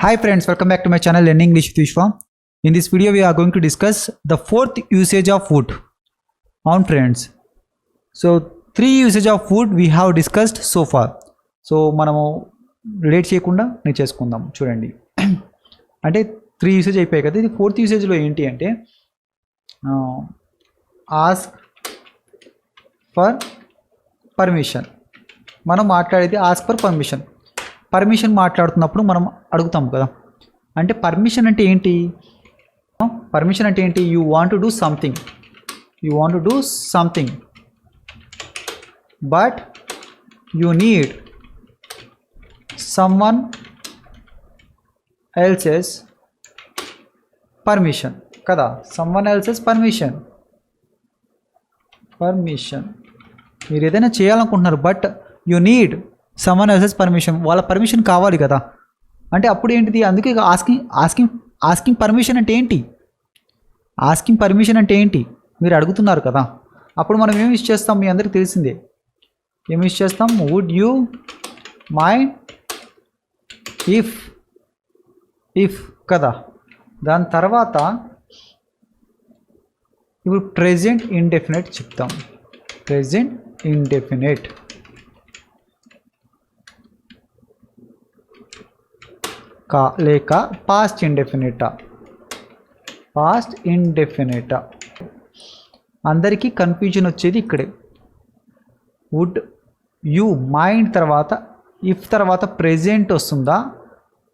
Hi friends, welcome back to my channel Learning English with Vishwa. In this video we are going to discuss the fourth usage of wood. On friends, so three usage of wood we have discussed so far. So మనము late చేయకుండా నేర్చేసుకుందాం. చూడండి, అంటే three usage అయిపోయాయి కదా. ఇది fourth యూసేజ్లో ఏంటి అంటే ask for permission. మనం మాట్లాడేది ఆస్క్ ఫర్ పర్మిషన్. పర్మిషన్ మాట్లాడుతున్నప్పుడు మనం అడుగుతాం కదా, అంటే పర్మిషన్ అంటే ఏంటి? పర్మిషన్ అంటే ఏంటి? You want to do something, you want to do something but you need someone else's permission కదా. Someone else's permission. మీరు ఏదైనా చేయాలనుకుంటున్నారు but you need someone else's permission. వాళ్ళ పర్మిషన్ కావాలి కదా. అంటే అప్పుడు ఏంటిది? అందుకే ఆస్కింగ్ పర్మిషన్ అంటే ఏంటి? ఆస్కింగ్ పర్మిషన్ అంటే ఏంటి మీరు అడుగుతున్నారు కదా. అప్పుడు మనం ఏమి యూజ్ చేస్తాం? మీ అందరికీ తెలిసిందే. ఏమి యూజ్ చేస్తాం? వుడ్ యూ మైండ్, ఇఫ్ కదా. దాని తర్వాత ఇప్పుడు ప్రెజెంట్ ఇండెఫినెట్ చెప్తాం. ప్రెజెంట్ ఇండెఫినెట్ లేక పాస్ట్ ఇండెఫినిటా. పాస్ట్ ఇండెఫినిటా అందరికీ కన్ఫ్యూజన్ వచ్చేది ఇక్కడే. వుడ్ యూ మైండ్ తర్వాత ఇఫ్ తర్వాత ప్రెజెంట్ వస్తుందా,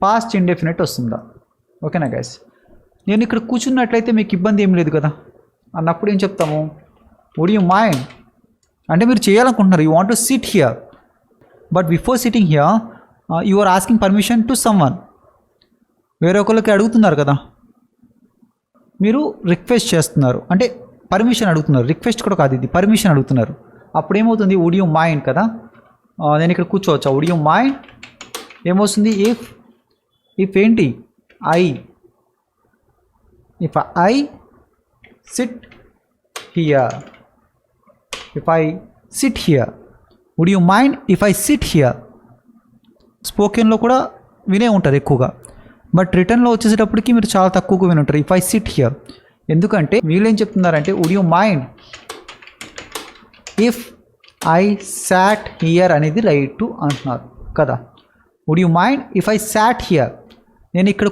పాస్ట్ ఇండెఫినెట్ వస్తుందా? ఓకేనా గైస్? నేను ఇక్కడ కూర్చున్నట్లయితే మీకు ఇబ్బంది ఏం లేదు కదా అన్నప్పుడు ఏం చెప్తాము? వుడ్ యూ మైండ్ అంటే మీరు చేయాలనుకుంటున్నారు, you want to sit here but before sitting here you are asking permission to someone. వేరే ఒకరికి అడుగుతున్నారు కదా, మీరు రిక్వెస్ట్ చేస్తున్నారు, అంటే పర్మిషన్ అడుగుతున్నారు. రిక్వెస్ట్ కూడా కాదు, ఇది పర్మిషన్ అడుగుతున్నారు. అప్పుడు ఏమవుతుంది? వుడ్ యూ మైండ్ కదా. నేను ఇక్కడ కూర్చోవచ్చా? వుడ్ యూ మైండ్ ఏమవుతుంది? ఇఫ్ ఏంటి? If I sit here. If I sit here. Would you mind if I sit here. స్పోకెన్లో కూడా వినే ఉంటారు ఎక్కువగా, బట్ రిటర్న్లో వచ్చేసేటప్పటికి మీరు చాలా తక్కువగా విని ఉంటారు ఇఫ్ ఐ సిట్ హియర్. ఎందుకంటే వీళ్ళు ఏం చెప్తున్నారంటే would you mind if I sat here అనేది రైట్ అంటున్నారు కదా. Would you mind if I sat here. నేను ఇక్కడ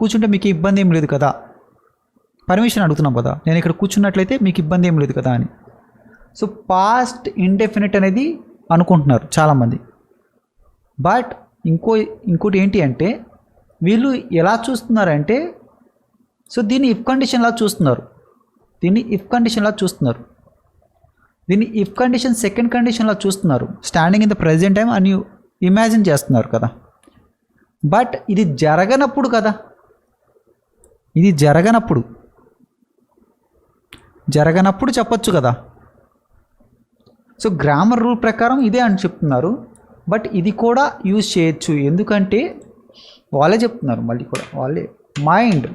కూర్చుంటే మీకు ఇబ్బంది ఏం లేదు కదా. పర్మిషన్ అడుగుతున్నాం కదా, నేను ఇక్కడ కూర్చున్నట్లయితే మీకు ఇబ్బంది ఏం లేదు కదా అని. సో పాస్ట్ ఇండెఫినిట్ అనేది అనుకుంటున్నారు చాలామంది. బట్ ఇంకోటి ఏంటి అంటే వీళ్ళు ఎలా చూస్తున్నారంటే, సో దీన్ని ఇఫ్ కండిషన్లా చూస్తున్నారు. దీన్ని ఇఫ్ కండిషన్ సెకండ్ కండిషన్లా చూస్తున్నారు. Standing in the present time అని ఇమాజిన్ చేస్తున్నారు కదా. బట్ ఇది జరగనప్పుడు కదా, ఇది జరగనప్పుడు చెప్పొచ్చు కదా. సో గ్రామర్ రూల్ ప్రకారం ఇదే అని చెప్తున్నారు. బట్ ఇది కూడా యూజ్ చేయొచ్చు, ఎందుకంటే వాళ్ళే చెప్తున్నారు. మళ్ళీ కూడా వాళ్ళే mind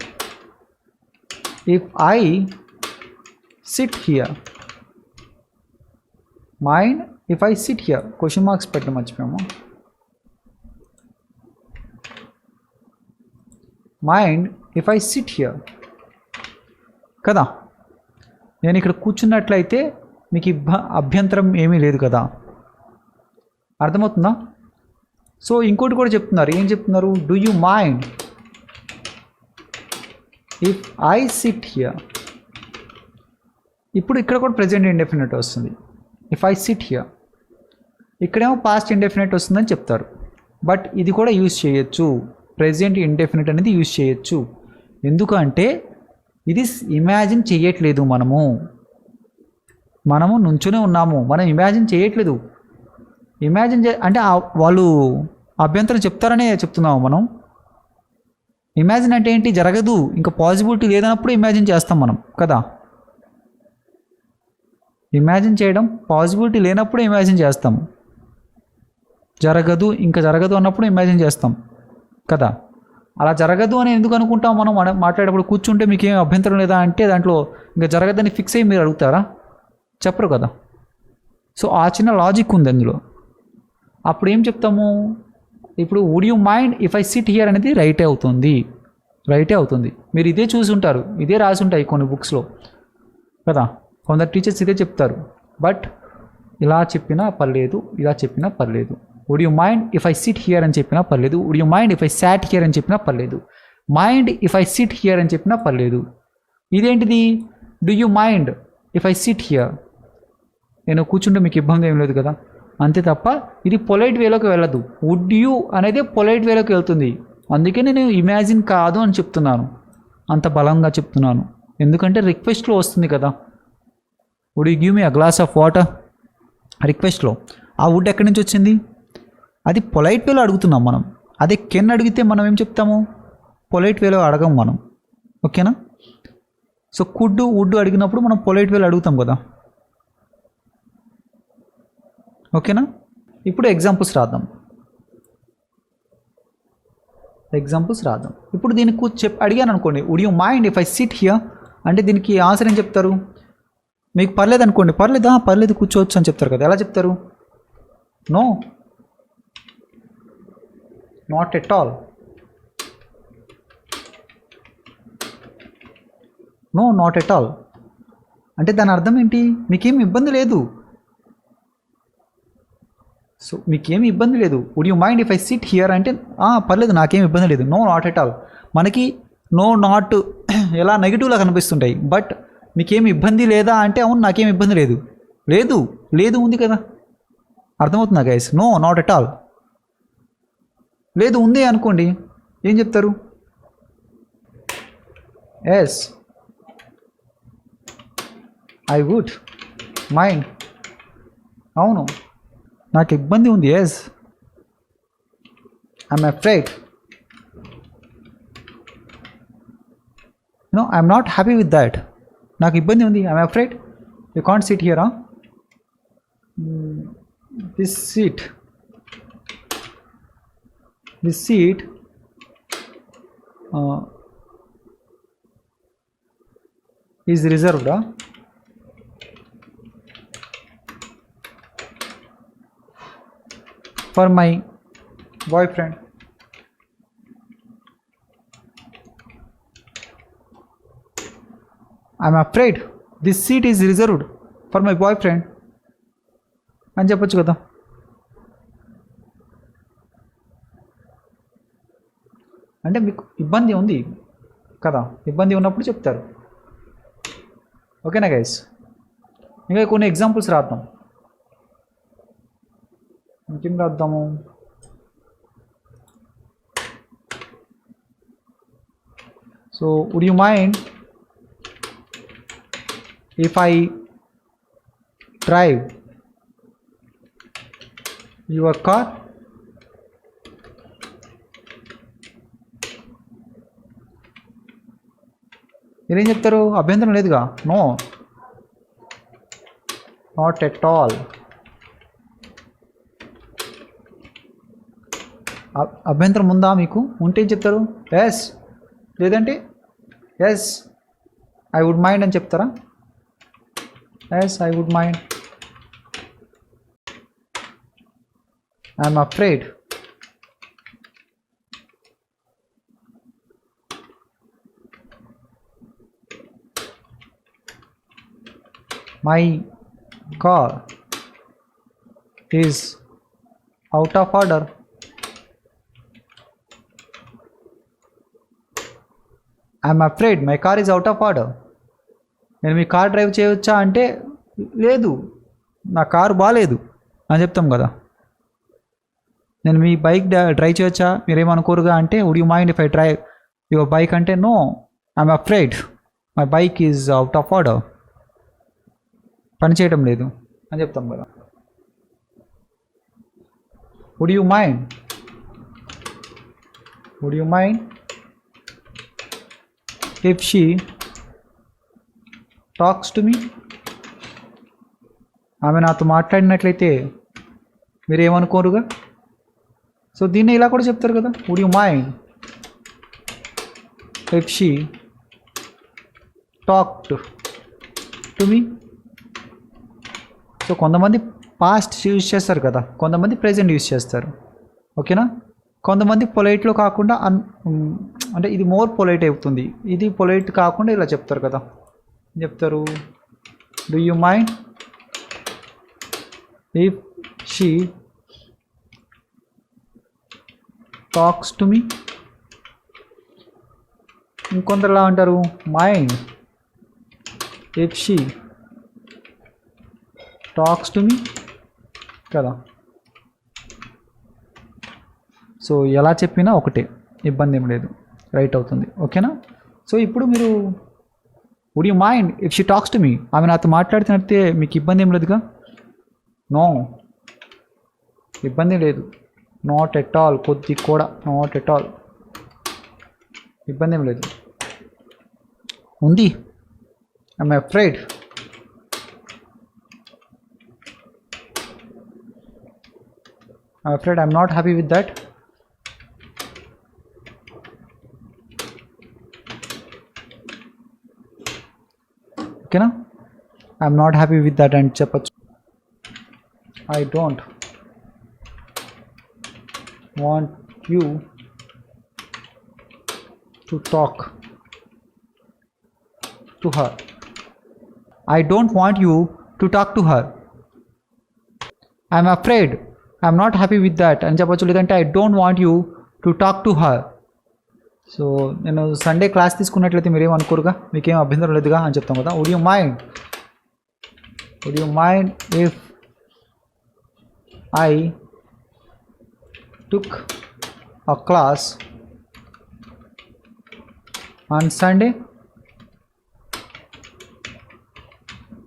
if I sit here. Mind if I sit here. Question marks పెట్టడం మర్చిపోయాము. Mind if I sit here కదా. నేను ఇక్కడ కూర్చున్నట్లయితే మీకు అభ్యంతరం ఏమీ లేదు కదా. అర్థమవుతుందా? సో ఇంకోటి కూడా చెప్తున్నారు. ఏం చెప్తున్నారు? Do you mind if I sit here. ఇప్పుడు ఇక్కడ కూడా ప్రెజెంట్ ఇండెఫినెట్ వస్తుంది. If I sit here. ఇక్కడేమో పాస్ట్ ఇండెఫినెట్ వస్తుందని చెప్తారు. బట్ ఇది కూడా యూజ్ చేయొచ్చు. ప్రెజెంట్ ఇండెఫినెట్ అనేది యూజ్ చేయొచ్చు. ఎందుకంటే ఇది ఇమాజిన్ చేయట్లేదు. మనము నుంచునే ఉన్నాము, మనం ఇమాజిన్ చేయట్లేదు. అంటే వాళ్ళు అభ్యంతరం చెప్తారనే చెప్తున్నాము మనం. ఇమాజిన్ అంటే ఏంటి? జరగదు, ఇంకా పాసిబిలిటీ లేదన్నప్పుడు ఇమాజిన్ చేస్తాం మనం కదా. ఇమాజిన్ చేయడం పాసిబిలిటీ లేనప్పుడు ఇమాజిన్ చేస్తాం. ఇంకా జరగదు అన్నప్పుడు ఇమాజిన్ చేస్తాం కదా. అలా జరగదు అని ఎందుకు అనుకుంటాం మనం మాట్లాడేటప్పుడు? కూర్చుంటే మీకు ఏం అభ్యంతరం లేదా అంటే దాంట్లో ఇంకా జరగదని ఫిక్స్ అయ్యి మీరు అడుగుతారా? చెప్పరు కదా. సో ఆ చిన్న లాజిక్ ఉంది అందులో. అప్పుడు ఏం చెప్తాము? ఇప్పుడు would you mind if I sit here అనేది రైటే అవుతుంది. మీరు ఇదే చూసి ఉంటారు, ఇదే రాసి ఉంటాయి కొన్ని బుక్స్లో కదా. కొందరు టీచర్స్ ఇదే చెప్తారు. బట్ ఇలా చెప్పినా పర్లేదు, ఇలా చెప్పినా పర్లేదు. Would you mind if I sit here అని చెప్పినా పర్లేదు. Would you mind if I sat here అని చెప్పినా పర్లేదు. Mind if I sit here అని చెప్పినా పర్లేదు. ఇదేంటిది? Do you mind if I sit here. నేను కూర్చుంటే మీకు ఇబ్బంది ఏం లేదు కదా, అంతే తప్ప ఇది పొలైట్ వేలోకి వెళ్ళదు. వుడ్ యూ అనేది పొలైట్ వేలోకి వెళ్తుంది. అందుకే నేను ఇమాజిన్ కాదు అని చెప్తున్నాను, అంత బలంగా చెప్తున్నాను. ఎందుకంటే రిక్వెస్ట్లో వస్తుంది కదా. Would you give me a glass of water, రిక్వెస్ట్లో. ఆ వుడ్ ఎక్కడి నుంచి వచ్చింది? అది పొలైట్ వేలో అడుగుతున్నాం మనం. అదే కెన్ అడిగితే మనం ఏం చెప్తాము? పొలైట్ వేలో అడగం మనం. ఓకేనా? సో కుడ్ వుడ్ అడిగినప్పుడు మనం పొలైట్ వేలో అడుగుతాం కదా. ఓకేనా? ఇప్పుడు ఎగ్జాంపుల్స్ రాద్దాం. ఇప్పుడు దీనికి అడిగాను అనుకోండి, would you mind if I sit here అంటే దీనికి ఆన్సర్ ఏం చెప్తారు? మీకు పర్లేదు అనుకోండి, పర్లేదు కూర్చోవచ్చు అని చెప్తారు కదా. ఎలా చెప్తారు? No, not at all. No, not at all అంటే దాని అర్థం ఏంటి? మీకేం ఇబ్బంది లేదు. సో మీకేమి ఇబ్బంది లేదు. Would you mind if I sit here అంటే పర్లేదు, నాకేం ఇబ్బంది లేదు. No, not at all. మనకి నో, నాట్ ఎలా నెగిటివ్లా కనిపిస్తుంటాయి. బట్ మీకేమి ఇబ్బంది లేదా అంటే అవును, నాకేం ఇబ్బంది లేదు. లేదు ఉంది కదా. అర్థమవుతుందా guys? No, not at all. లేదు ఉంది అనుకోండి, ఏం చెప్తారు? Yes, I would mind. అవును, నాకు ఇబ్బంది ఉంది. Yes, I'm afraid. No, I'm not happy with that. నాకు ఇబ్బంది ఉంది. I'm afraid. You can't sit here. This seat is reserved for my boyfriend. I'm afraid this seat is reserved for my boyfriend అని చెప్పొచ్చు కదా. అంటే మీకు ఇబ్బంది ఉంది కదా, ఇబ్బంది ఉన్నప్పుడు చెప్తారు. ఓకేనా గైస్? ఇంకా కొన్ని ఎగ్జాంపుల్స్ రాద్దాం. ఇంకేం రాద్దాము? So would you mind if I drive your car? మీరేం చెప్తారు? అభ్యంతరం లేదుగా. No, not at all. అభ్యంతరం ఉందా మీకు? ఉంటే ఏం చెప్తారు? ఎస్, లేదంటే ఎస్ ఐ వుడ్ మైండ్ అని చెప్తారా? Yes, I would mind. I'm afraid. My car is out of order. I'm afraid my car is out of order. నేను మీ కార్ డ్రైవ్ చేయవచ్చా అంటే లేదు, నా కారు బాగాలేదు అని చెప్తాం కదా. నేను మీ బైక్ డ్రైవ్ చేయవచ్చా, మీరేమనుకోరుగా అంటే would you mind if I drive your bike అంటే no, I'm afraid my bike is out of order, పని చేయడం లేదు అని చెప్తాం కదా. Would you mind if she talks to me? ఆమె నాతో మాట్లాడినట్లయితే మీరేమనుకోరుగా. సో దీన్ని ఇలా కూడా చెప్తారు కదా, would you mind if she talked to me. So కొంతమంది పాస్ట్ యూజ్ చేస్తారు కదా, కొంతమంది ప్రెజెంట్ యూజ్ చేస్తారు. ఓకేనా? కొంతమంది పొలైట్లో కాకుండా అంటే ఇది మోర్ పొలైట్ అవుతుంది, ఇది పొలైట్ కాకుండా ఇలా చెప్తారు కదా, చెప్తారు do you mind if she talks to me. ఇంకొందరు ఎలా అంటారు mind if she talks to me కదా. సో ఎలా చెప్పినా ఒకటే, ఇబ్బంది ఏం లేదు, రైట్ అవుతుంది. ఓకేనా. సో ఇప్పుడు మీరు would you mind if she talks to me, ఆమె నాతో మాట్లాడుతున్నట్టే మీకు ఇబ్బంది ఏం లేదుగా? నో, ఇబ్బంది లేదు, నాట్ ఎట్ ఆల్, కొద్ది కూడా నాట్ ఎట్ ఆల్, ఇబ్బంది ఏం లేదు. ఉంది, I'm afraid, I'm not happy with that. ఓకేనా, I'm not happy with that అని చెప్పచ్చు. I don't want you to talk to her. I don't want you to talk to her. I'm afraid, I'm not happy with that అని చెప్పచ్చు. లేదంటే I don't want you to talk to her. So నేను Sunday class తీసుకున్నట్లయితే మీరేం అనుకోరుగా, మీకేం అభ్యంతరం లేదుగా అని చెప్తాం కదా. Would you mind if I took a class on Sunday?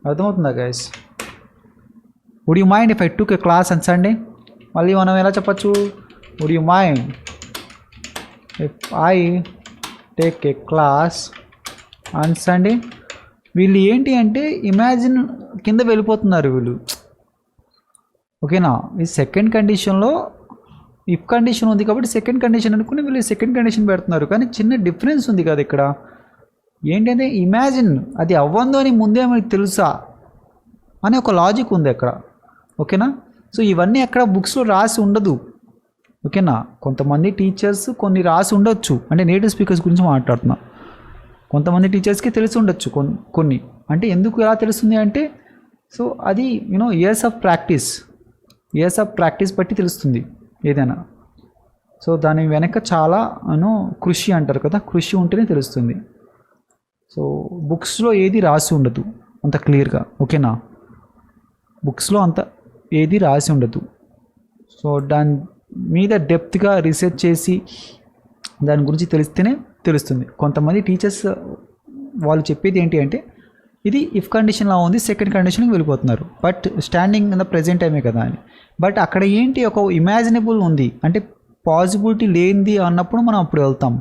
అర్థమవుతుందా guys? Would you mind if I took a class on Sunday? మళ్ళీ మనం ఎలా చెప్పచ్చు? Would you mind if I take a class on Sunday? వీళ్ళు ఏంటి అంటే imagine కింద వెళ్ళిపోతున్నారు వీళ్ళు. ఓకేనా, ఈ సెకండ్ కండిషన్లో ఇఫ్ కండిషన్ ఉంది కాబట్టి సెకండ్ కండిషన్ అనుకుని వీళ్ళు సెకండ్ కండిషన్ పెడుతున్నారు. కానీ చిన్న డిఫరెన్స్ ఉంది కదా ఇక్కడ. ఏంటంటే ఇమాజిన్ అది అవ్వందో అని ముందే మనకి తెలుసా అనే ఒక లాజిక్ ఉంది అక్కడ. ఓకేనా, సో ఇవన్నీ అక్కడ బుక్స్లో రాసి ఉండదు. ఓకేనా, కొంతమంది టీచర్స్ కొన్ని రాసి ఉండొచ్చు, అంటే నేటివ్ స్పీకర్స్ గురించి మాట్లాడుతున్నా. కొంతమంది టీచర్స్కి తెలిసి ఉండొచ్చు కొన్ని. అంటే ఎందుకు ఎలా తెలుస్తుంది అంటే, సో అది ఇయర్స్ ఆఫ్ ప్రాక్టీస్ బట్టి తెలుస్తుంది ఏదైనా. సో దాని వెనక చాలా కృషి అంటారు కదా, కృషి ఉంటేనే తెలుస్తుంది. సో బుక్స్లో ఏది రాసి ఉండదు అంత క్లియర్గా. ఓకేనా, బుక్స్లో అంత ఏది రాసి ఉండదు. సో దాని మీద డెప్త్గా రీసెర్చ్ చేసి దాని గురించి తెలిస్తేనే తెలుస్తుంది. కొంతమంది టీచర్స్ వాళ్ళు చెప్పేది ఏంటి అంటే, ఇది ఇఫ్ కండిషన్లా ఉంది, సెకండ్ కండిషన్కి వెళ్ళిపోతున్నారు, but standing in the present టైమే కదా అని. బట్ అక్కడ ఏంటి, ఒక ఇమాజినబుల్ ఉంది అంటే పాసిబిలిటీ లేనిది అన్నప్పుడు మనం అప్పుడు వెళ్తాం.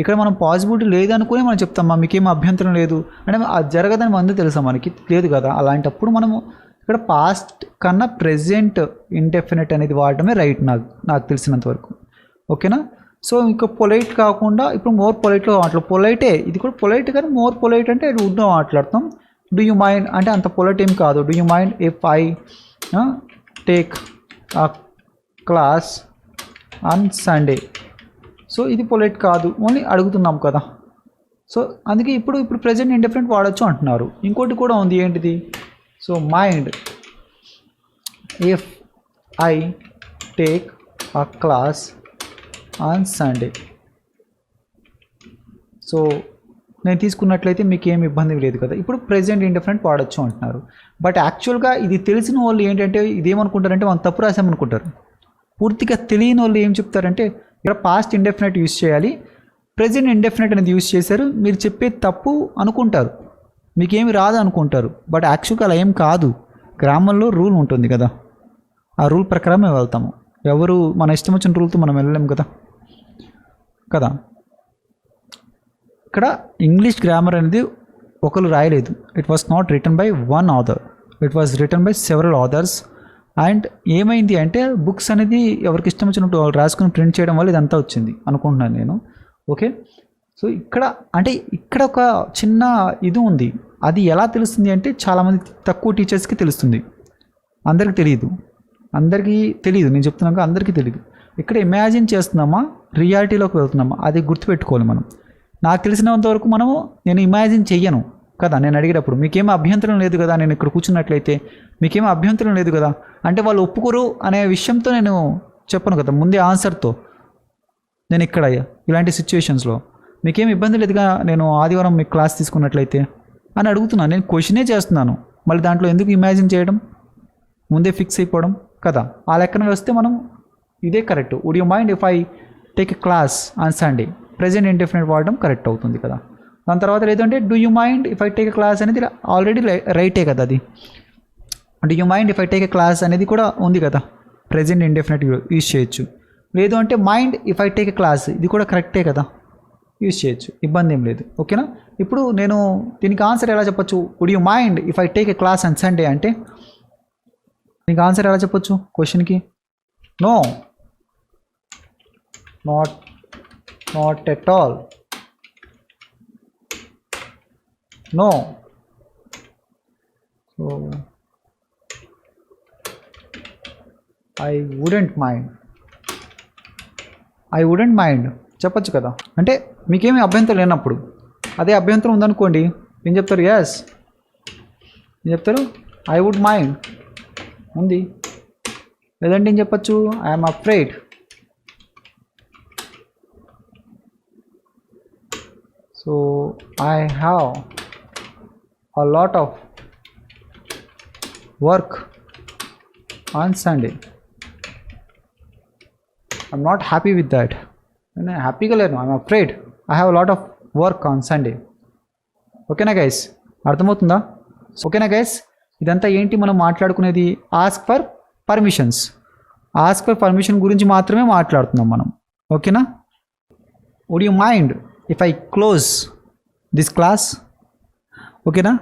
ఇక్కడ మనం పాసిబిలిటీ లేదనుకుని మనం చెప్తాం, మీకేం అభ్యంతరం లేదు అంటే అది జరగదని ముందు తెలుసా, మనకి లేదు కదా. అలాంటప్పుడు మనము ఇక్కడ పాస్ట్ కన్నా ప్రెజెంట్ ఇండెఫినెట్ అనేది వాడటమే రైట్ నాకు తెలిసినంత వరకు. ఓకేనా, సో ఇంకా పొలైట్ కాకుండా ఇప్పుడు మోర్ పొలైట్లో మాట్లాడు. పొలైటే, ఇది కూడా పొలైట్ కానీ మోర్ పొలైట్ అంటే వుడ్లో మాట్లాడతాం. డూ యూ మైండ్ అంటే అంత పొలైట్ ఏం కాదు. Do you mind if I take a class on Sunday? So ఇది పొలైట్ కాదు, ఓన్లీ అడుగుతున్నాం కదా. సో అందుకే ఇప్పుడు ప్రెజెంట్ ఇండెఫినెట్ వాడచ్చు అంటున్నారు. ఇంకోటి కూడా ఉంది, ఏంటిది? So mind if I take a class on Sunday. So నేను తీసుకున్నట్లయితే మీకు ఏమి ఇబ్బంది లేదు కదా. ఇప్పుడు ప్రెజెంట్ ఇండెఫినెట్ వాడచ్చు అంటున్నారు. బట్ యాక్చువల్గా ఇది తెలిసిన వాళ్ళు ఏంటంటే ఇదేమనుకుంటారంటే మనం తప్పు రాసామనుకుంటారు. పూర్తిగా తెలియని వాళ్ళు ఏం చెప్తారంటే ఇక్కడ పాస్ట్ ఇండెఫినెట్ యూజ్ చేయాలి, ప్రెజెంట్ ఇండెఫినెట్ అనేది యూజ్ చేశారు, మీరు చెప్పేది తప్పు అనుకుంటారు, మీకేమి రాదు అనుకుంటారు. బట్ యాక్చువల్గా అలా ఏం కాదు. గ్రామర్లో రూల్ ఉంటుంది కదా, ఆ రూల్ ప్రకారమే వెళ్తాము. ఎవరు మన ఇష్టం వచ్చిన రూల్తో మనం వెళ్ళలేము కదా. ఇక్కడ ఇంగ్లీష్ గ్రామర్ అనేది ఒకరు రాయలేదు. It was not written by one author, it was written by several authors. And ఏమైంది అంటే బుక్స్ అనేది ఎవరికి ఇష్టం వచ్చినట్టు వాళ్ళు రాసుకుని ప్రింట్ చేయడం వల్ల ఇదంతా వచ్చింది అనుకుంటున్నాను నేను. ఓకే, సో ఇక్కడ ఒక చిన్న ఇది ఉంది. అది ఎలా తెలుస్తుంది అంటే చాలామంది తక్కువ టీచర్స్కి తెలుస్తుంది, అందరికీ తెలియదు నేను చెప్తున్నాను, అందరికీ తెలియదు. ఇక్కడ ఇమాజిన్ చేస్తున్నామా రియాలిటీలోకి వెళ్తున్నామా అది గుర్తుపెట్టుకోవాలి మనం. నాకు తెలిసినంత వరకు నేను ఇమాజిన్ చెయ్యను కదా. నేను అడిగేటప్పుడు మీకేమీ అభ్యంతరం లేదు కదా, నేను ఇక్కడ కూర్చున్నట్లయితే మీకేమీ అభ్యంతరం లేదు కదా అంటే వాళ్ళు ఒప్పుకోరు అనే విషయంతో నేను చెప్పను కదా, ముందే ఆన్సర్తో. నేను ఇక్కడ ఇలాంటి సిచ్యువేషన్స్లో మీకేం ఇబ్బంది లేదుగా నేను ఆదివారం మీకు క్లాస్ తీసుకున్నట్లయితే అని అడుగుతున్నాను. నేను క్వశ్చనే చేస్తున్నాను, మళ్ళీ దాంట్లో ఎందుకు ఇమాజిన్ చేయడం, ముందే ఫిక్స్ అయిపోవడం కదా. ఆ లెక్కన వస్తే మనం ఇదే correct. Would you mind if I take a class on Sunday, present indefinite వాడడం కరెక్ట్ అవుతుంది కదా. దాని తర్వాత లేదంటే do you mind if I take a class అనేది ఆల్రెడీ రైటే కదా. అది do you mind if I take a class అనేది కూడా ఉంది కదా, ప్రెజెంట్ ఇండెఫినిట్ యూజ్ చేయొచ్చు. లేదు అంటే mind if I take a class, ఇది కూడా కరెక్టే కదా, యూజ్ చేయొచ్చు, ఇబ్బంది ఏం లేదు. ఓకేనా. ఇప్పుడు నేను దీనికి ఆన్సర్ ఎలా చెప్పొచ్చు, would you mind if I take a class on Sunday అంటే దీనికి ఆన్సర్ ఎలా చెప్పొచ్చు క్వశ్చన్కి? No, not at all, no. So I wouldn't mind చెప్పచ్చు కదా. అంటే మీకేమీ అభ్యంతరం లేనప్పుడు. అదే అభ్యంతరం ఉందనుకోండి ఏం చెప్తారు? ఎస్ ఏం చెప్తారు? ఐ వుడ్ మైండ్ ఉంది. లేదంటే ఏం చెప్పచ్చు? I'm afraid. So I have a lot of work on Sunday. I'm not happy with that. నేను హ్యాపీగా లేను. I'm afraid I have a lot of work on Sunday. ఓకేనా గైస్, అర్థమవుతుందా? ఓకేనా గైస్, ఇదంతా ఏంటి మనం మాట్లాడుకునేది? ఆస్క్ ఫర్ పర్మిషన్ గురించి మాత్రమే మాట్లాడుతున్నాం మనం. ఓకేనా. Would you mind if I close this class? ఓకేనా.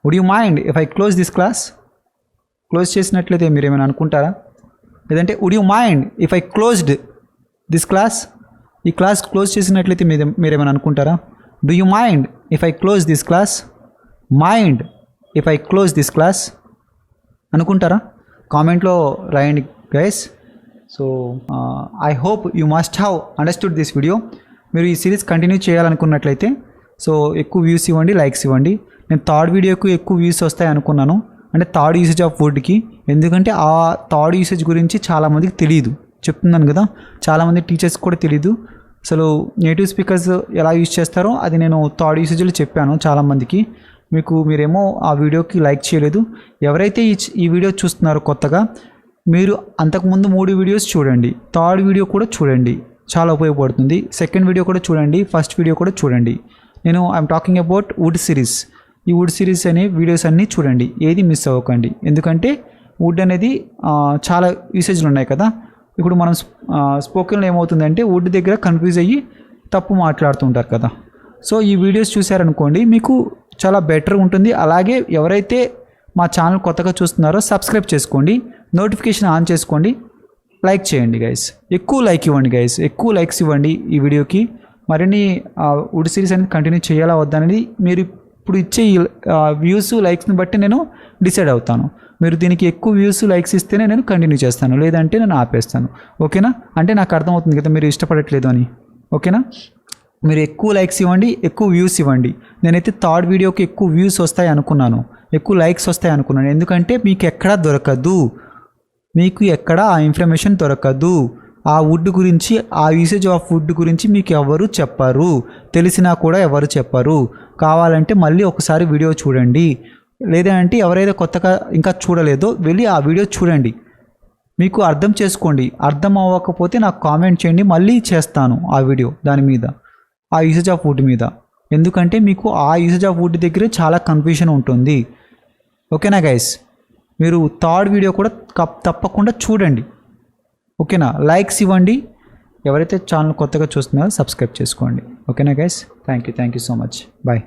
Would you mind if I close this class? Close చేసినట్లయితే మీరు ఏమైనా అనుకుంటారా? లేదంటే would you mind if I closed this class? ఈ క్లాస్ క్లోజ్ చేసినట్లయితే మీరేమైనా అనుకుంటారా? Do you mind if I close this class? Mind if I close this class అనుకుంటారా? కామెంట్లో రాయండి guys. So I hope you must have understood this video. మీరు ఈ series continue చేయాలనుకున్నట్లయితే so ఎక్కువ వ్యూస్ ఇవ్వండి, లైక్స్ ఇవ్వండి. నేను థర్డ్ వీడియోకి ఎక్కువ వ్యూస్ వస్తాయి అనుకున్నాను, అంటే థర్డ్ యూసేజ్ ఆఫ్ వుడ్కి. ఎందుకంటే ఆ థర్డ్ యూసేజ్ గురించి చాలామందికి తెలియదు, చెప్తున్నాను కదా. చాలామంది టీచర్స్ కూడా తెలియదు అసలు నేటివ్ స్పీకర్స్ ఎలా యూజ్ చేస్తారో. అది నేను థర్డ్ యూసేజ్లో చెప్పాను చాలామందికి. మీరేమో ఆ వీడియోకి లైక్ చేయలేదు. ఎవరైతే ఈ వీడియో చూస్తున్నారో కొత్తగా, మీరు అంతకుముందు 3 వీడియోస్ చూడండి, థర్డ్ వీడియో కూడా చూడండి, చాలా ఉపయోగపడుతుంది. సెకండ్ వీడియో కూడా చూడండి, ఫస్ట్ వీడియో కూడా చూడండి. I'm talking about would series. ఈ వుడ్ సిరీస్ అనే వీడియోస్ అన్నీ చూడండి, ఏది మిస్ అవ్వకండి. ఎందుకంటే వుడ్ అనేది చాలా యూసేజ్లు ఉన్నాయి కదా. ఇప్పుడు మనం స్పోకెన్లో ఏమవుతుందంటే వుడ్ దగ్గర కన్ఫ్యూజ్ అయ్యి తప్పు మాట్లాడుతుంటారు కదా. సో ఈ వీడియోస్ చూసారనుకోండి మీకు చాలా బెటర్ ఉంటుంది. అలాగే ఎవరైతే మా ఛానల్ కొత్తగా చూస్తున్నారో సబ్స్క్రైబ్ చేసుకోండి, నోటిఫికేషన్ ఆన్ చేసుకోండి, లైక్ చేయండి గైస్. ఎక్కువ లైక్ ఇవ్వండి గైస్, ఎక్కువ లైక్స్ ఇవ్వండి ఈ వీడియోకి. మరిన్ని వుడ్ సిరీస్ అనేది కంటిన్యూ చేయాలా వద్దా అనేది మీరు ఇప్పుడు ఇచ్చే వ్యూస్ లైక్స్ని బట్టి నేను డిసైడ్ అవుతాను. మీరు దీనికి ఎక్కువ వ్యూస్ లైక్స్ ఇస్తేనే నేను కంటిన్యూ చేస్తాను, లేదంటే నేను ఆపేస్తాను. ఓకేనా. అంటే నాకు అర్థమవుతుంది కదా మీరు ఇష్టపడట్లేదు అని. ఓకేనా. మీరు ఎక్కువ లైక్స్ ఇవ్వండి, ఎక్కువ వ్యూస్ ఇవ్వండి. నేనైతే థర్డ్ వీడియోకి ఎక్కువ వ్యూస్ వస్తాయి అనుకున్నాను, ఎక్కువ లైక్స్ వస్తాయి అనుకున్నాను. ఎందుకంటే మీకు ఎక్కడా దొరకదు, మీకు ఎక్కడ ఆ ఇన్ఫర్మేషన్ దొరకదు. ఆ వుడ్ గురించి, ఆ యూసేజ్ ఆఫ్ వుడ్ గురించి మీకు ఎవరు చెప్పరు, తెలిసినా కూడా ఎవరు చెప్పరు. కావాలంటే మళ్ళీ ఒకసారి వీడియో చూడండి, లేదంటే ఎవరైతే కొత్తగా ఇంకా చూడలేదో వెళ్ళి ఆ వీడియో చూడండి, మీకు అర్థం చేసుకోండి. అర్థం అవ్వకపోతే నాకు కామెంట్ చేయండి, మళ్ళీ చేస్తాను ఆ వీడియో దాని మీద, ఆ యూసేజ్ ఆఫ్ వుడ్ మీద. ఎందుకంటే మీకు ఆ యూసేజ్ ఆఫ్ వుడ్ దగ్గరే చాలా కన్ఫ్యూషన్ ఉంటుంది. ఓకేనా గైస్. మీరు థర్డ్ వీడియో కూడా తప్పకుండా చూడండి. ఓకేనా. లైక్స్ ఇవ్వండి. ఎవరైతే ఛానల్ కొత్తగా చూస్తున్నారో సబ్స్క్రైబ్ చేసుకోండి. ఓకేనా guys. Thank you so much. Bye.